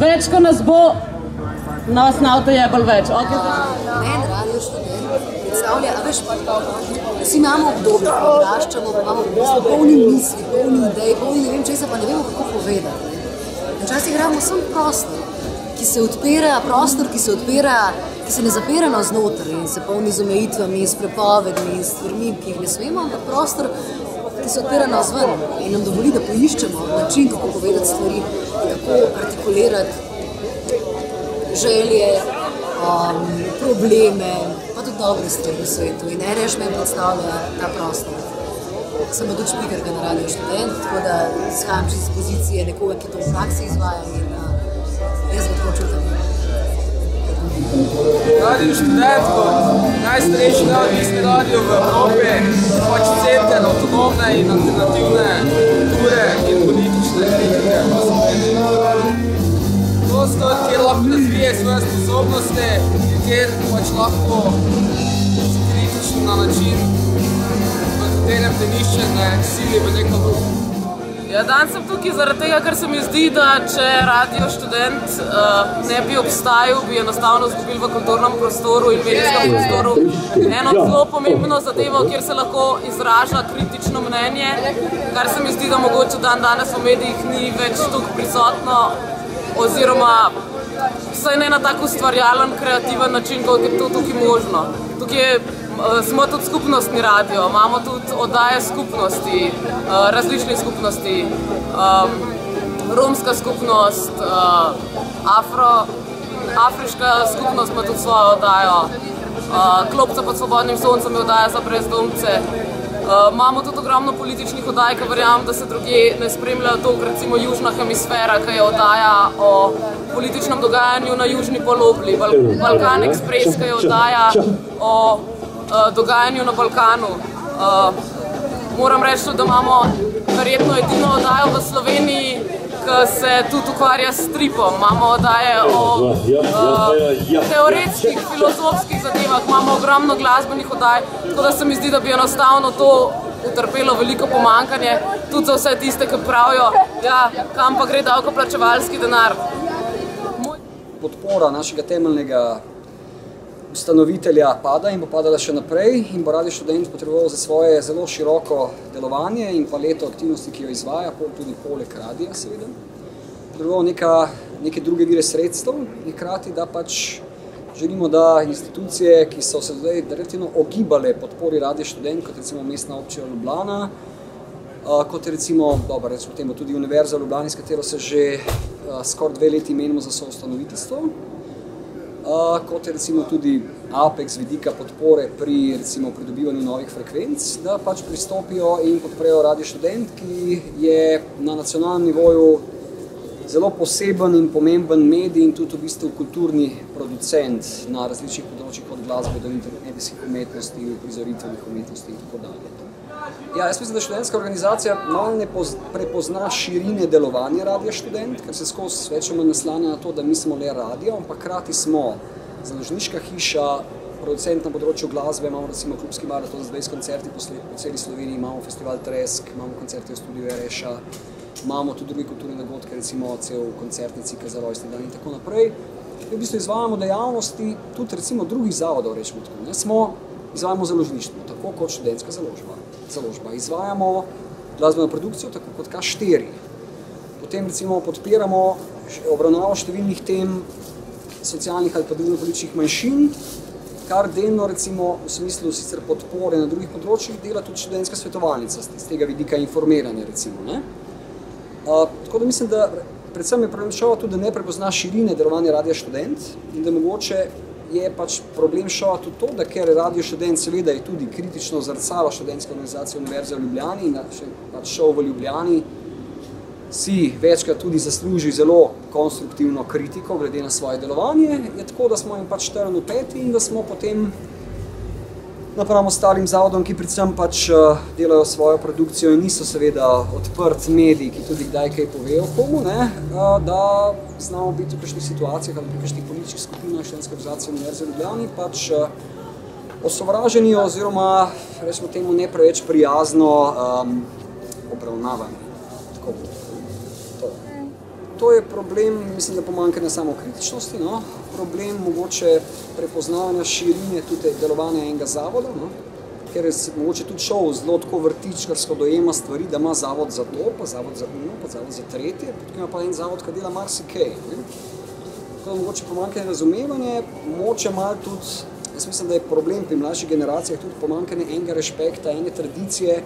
več, ko nas bo, nas na avto je bolj več. Meni Radio Študent predstavlja, a veš, vsi imamo obdobje, ko odraščamo, imamo polni misli, polni idej, polni ne vem česa, pa ne vemo, kako povedati. Včasih igramo samo prostor, ki se odpira, ki se ne zapira navznoter in se polni z omejitvami, s prepovedmi in stvarmi, ki jih ne smemo, ampak prostor, ki se odpira navzven in nam dovoli, da poiščemo način, kako povedati stvari, kako artikulirati želje, probleme, pa tudi dobre stvari v svetu. In RŠ meni predstavlja ta prostor. Sem pa tudi špikerka na Radio Študent, tako da izhajam iz pozicije nekoga, ki to v praksi izvaja in jaz ga tako čutim. Radio Študent kot najstarejši neodvisni radio v Evropi, pač center avtonomne in alternativne kulture in politične kritike. Prostor, kjer lahko razvije svoje sposobnosti in kjer pač lahko si kritičen na način, v katerem te nišče ne sili v neko drugo. Ja, danes sem tukaj zaradi tega, ker se mi zdi, da če Radio Študent ne bi obstajal, bi enostavno izgubili v kulturnem prostoru in medijskem prostoru eno zelo pomembno zadevo, kjer se lahko izraža kritično mnenje, kar se mi zdi, da mogoče danes v medijih ni več toliko prisotno, oziroma vsaj ne na tako ustvarjalen, kreativen način, kot je to tukaj možno. Tukaj smo tudi skupnostni radio, imamo tudi oddaje skupnosti, različnih skupnosti, romska skupnost, afriška skupnost ima tudi svojo oddajo, Klopca pod svobodnim soncem je oddaja za brezdomce. Imamo tudi ogromno političnih oddaj, ki verjamem, da se drugje ne spremljajo toliko, recimo Južna hemisfera, ki je oddaja o političnem dogajanju na južni polobli, Balkan Express, ki je oddaja o dogajanju na Balkanu. Moram reči, da imamo verjetno edino oddajo v Sloveniji, ki se tudi ukvarja s stripom. Imamo oddaje o teoretskih, filozofskih zadevah, imamo ogromno glasbenih oddaj, tako da se mi zdi, da bi enostavno to utrpelo veliko pomankanje, tudi za vse tiste, ki pravijo, ja, kam pa gre davkoplačevalski denar. Podpora našega temeljnega ustanovitelja pada in bo padala še naprej in bo Radio Študent potreboval za svoje zelo široko delovanje in paleto aktivnosti, ki jo izvaja, tudi poleg radija seveda. Potreboval neke druge vire sredstev in hkrati, da pač želimo, da institucije, ki so se zdaj relativno ogibale podpori Radio Študent, kot recimo Mestna občina Ljubljana, kot recimo temu tudi Univerza v Ljubljani, s katero se že skoraj 2 leti menimo za soustanoviteljstvo, kot je recimo tudi APEC z vidika podpore pri recimo pridobivanju novih frekvenc, da pač pristopijo in podprejo Radio Študent, ki je na nacionalnem nivoju zelo poseben in pomemben medij in tudi v bistvu kulturni producent na različnih področjih od glasbe do medijskih umetnosti, uprizoritvenih umetnosti in tako dalje. Ja, jaz mislim, da študentska organizacija malo ne prepozna širine delovanja Radia Študent, ker se skozi več ali manj naslanja na to, da mi smo le radio, ampak hkrati smo založniška hiša, producent na področju glasbe, imamo recimo klubski maraton z 20 koncerti po celi Sloveniji, imamo festival Tresk, imamo koncerte v studiu RŠ-a, imamo tudi druge kulturne dogodke, recimo cel koncertni cikel za rojstni dan in tako naprej. V bistvu izvajamo dejavnosti tudi recimo drugih zavodov, rečemo tako. Izvajamo založništvo, tako kot študentska založba. Izvajamo glasbeno produkcijo, tako kot K4. Potem recimo podpiramo obravnavo številnih tem socialnih ali pa družbeno-političnih manjšin, kar delno recimo v smislu sicer podpore na drugih področjih dela tudi študentska svetovalnica z tega vidika informiranja recimo. Tako da mislim, da predvsem je problem šova tudi, da ne prepozna širine delovanja Radia Študent in da mogoče je pač problem šova tudi to, da ker Radio Študent seveda je tudi kritično zrcalo študentske organizacije Univerze v Ljubljani in pač šov v Ljubljani si večkrat tudi zasluži zelo konstruktivno kritiko glede na svoje delovanje, je tako, da smo jim pač trn v peti in da smo potem napram ostalim zavodom, ki predvsem pač delajo svojo produkcijo in niso seveda odprt medij, ki tudi kdaj kaj povejo komu, da znamo biti v kakšnih situacijah ali v kakšnih političnih skupinah študentske organizacije Univerze v Ljubljani pač osovraženi oziroma, recimo temu, ne preveč prijazno obravnavani. To je problem, mislim, da pomanjkanja samokritičnosti, no? Problem mogoče prepoznavanja širine tudi delovanja enega zavoda, no? Ker je mogoče tudi šel zelo tako vrtičkarsko dojema stvari, da ima zavod za to, pa zavod za uno, pa zavod za tretje, potem ima pa en zavod, ki dela marsikaj. To je mogoče pomanjkanje razumevanje, mogoče malo tudi, jaz mislim, da je problem pri mlajših generacijah tudi pomanjkanje enega respekta, ene tradicije,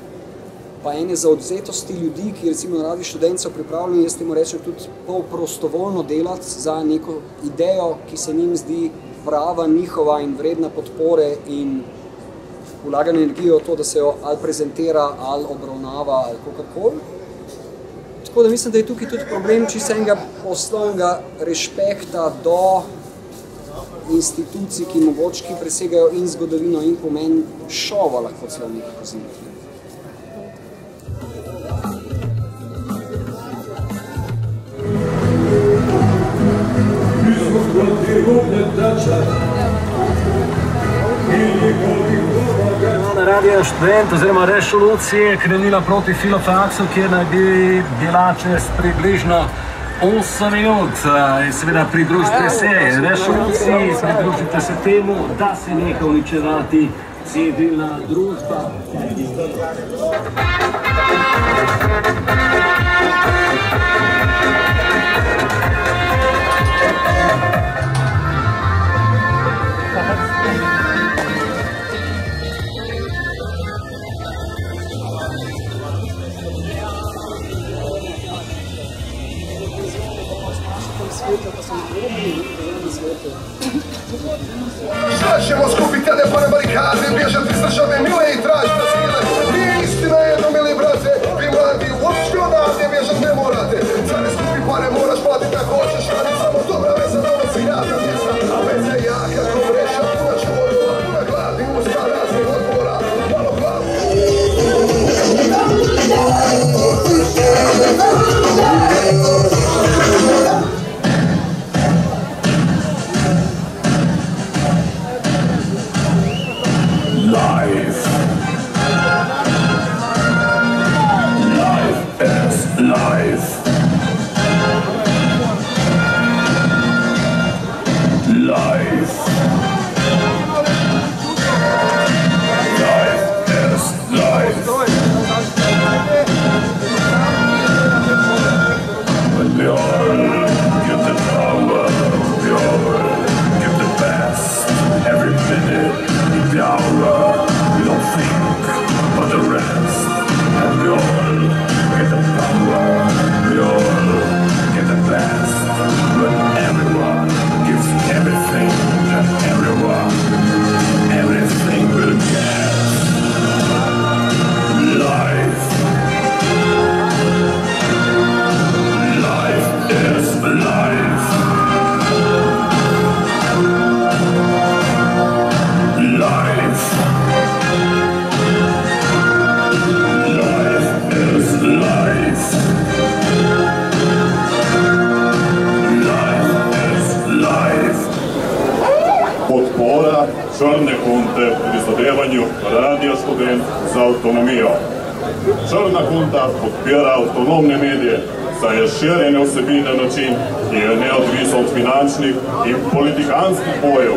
pa ene zaodvzetosti ljudi, ki recimo na Radiu Študent so pripravljeni, jaz temu rečem, tudi pol prostovoljno delati za neko idejo, ki se njim zdi prava, njihova in vredna podpore in vlaganje energijo v to, da se jo ali prezentira, ali obravnava, ali kakorkoli. Tako da mislim, da je tukaj tudi problem čisto enega poslovnega respekta do institucij, ki mogoče presegajo in zgodovino in pomen šova, lahko celo nekaj pozivati. Na Radiu Študent oziroma Resoluciji je krenila proti Filofaksu, kjer naj bi bila čez približno 8 minut. Seveda pridružite se Resoluciji, pridružite se temu, da se neha uničevati civilna družba. Šta ćemo skupiti ade pore barikade, bježati s države mile i tražiti sile. Nije istina jedno, mili brate, vi mladi uopće odavde bježat ne morate. Sad ne skupi pare, moraš platiti ako hoćeš, radi samo dobra veza, novac i radna mjesta. A veza je jaka, ko vreća, puna čvorova, puna gladi, usta raznih odbora, malo glavu. Črne hunte prizadevanju Radia Študent za avtonomijo. Črna hunta podpira avtonomne medije, saj je širjenje vsebine na način, ki je neodvisen od finančnih in politikanskih bojev,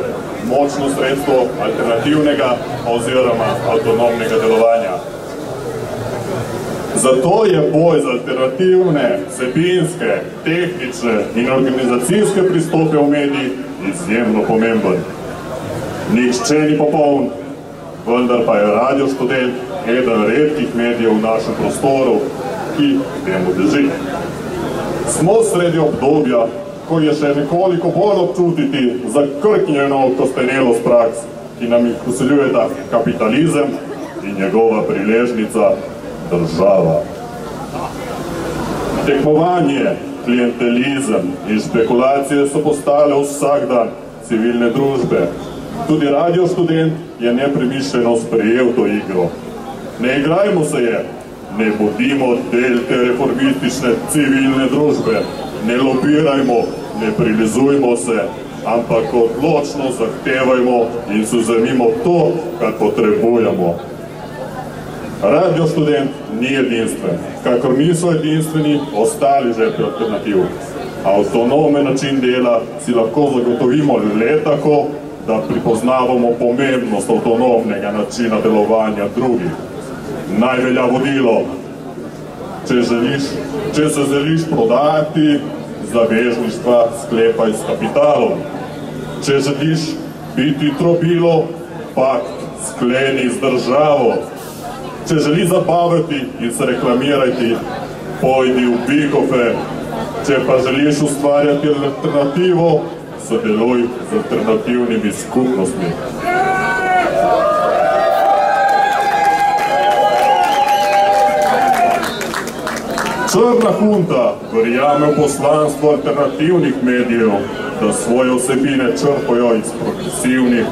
močno sredstvo alternativnega oziroma avtonomnega delovanja. Zato je boj za alternativne, vsebinske, tehnične in organizacijske pristope v mediji izjemno pomemben. Nihče ni popoln, vendar pa je Radio Študent eden redkih medijev v našem prostoru, ki temu drži. Smo sredi obdobja, ko je še nekoliko bolj občutiti zakrknjeno kostenelost praks, ki nam jih vsiljujeta kapitalizem in njegova priležnica država. Tekmovanje, klientelizem in špekulacije so postale vsakdan civilne družbe. Tudi Radio Študent je nepremišljeno sprejel to igro. Ne igrajmo se je, ne bodimo del te reformistične civilne družbe, ne lobirajmo, ne prilizujmo se, ampak odločno zahtevajmo in suzemimo to, kar potrebujemo. Radio Študent ni edinstven, kakor niso edinstveni ostali žepi alternativ. Avtonomen način dela si lahko zagotovimo le tako, da pripoznavamo pomembnost avtonomnega načina delovanja drugih. Naj velja vodilo, če se želiš prodajati, zavezništva sklepaj s kapitalom. Če želiš biti trobilo, pakt skleni z državo. Če želi zabavati in se reklamirati, pojdi v Bikofe. Če pa želiš ustvarjati alternativo, sodeluj z alternativnimi skupnostmi. Črna hunta verjame v poslanstvo alternativnih medijev, da svoje vsebine črpajo iz progresivnih,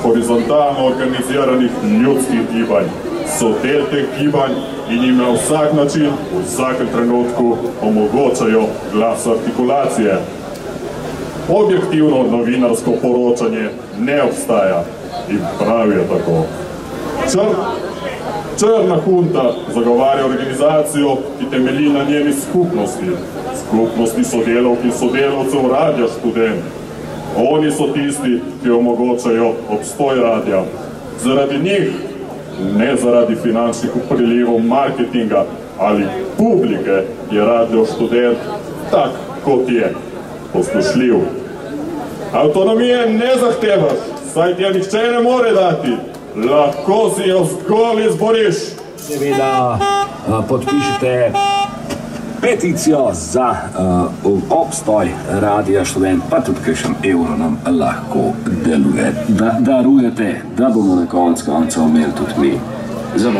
horizontalno organiziranih ljudskih gibanj. So del teh gibanj in jim na vsak način, v vsakem trenutku omogočajo glas artikulacije. Objektivno novinarsko poročanje ne obstaja in prav je tako. Črna hunta zagovarja organizacijo, ki temelji na njeni skupnosti sodelavk in sodelavcev Radia Študent. Oni so tisti, ki omogočajo obstoj radia. Zaradi njih, ne zaradi finančnih prilivov marketinga ali publike, je Radio Študent tak, kot je, poslušljiv. Avtonomije ne zahtevaš, saj ti je nihče ne more dati. Lahko si jo zgolj izboriš. Seveda podpišite peticijo za obstoj Radia Študent, pa tudi kakšen evro nam lahko darujete, da bomo na koncu imeli tudi mi. Za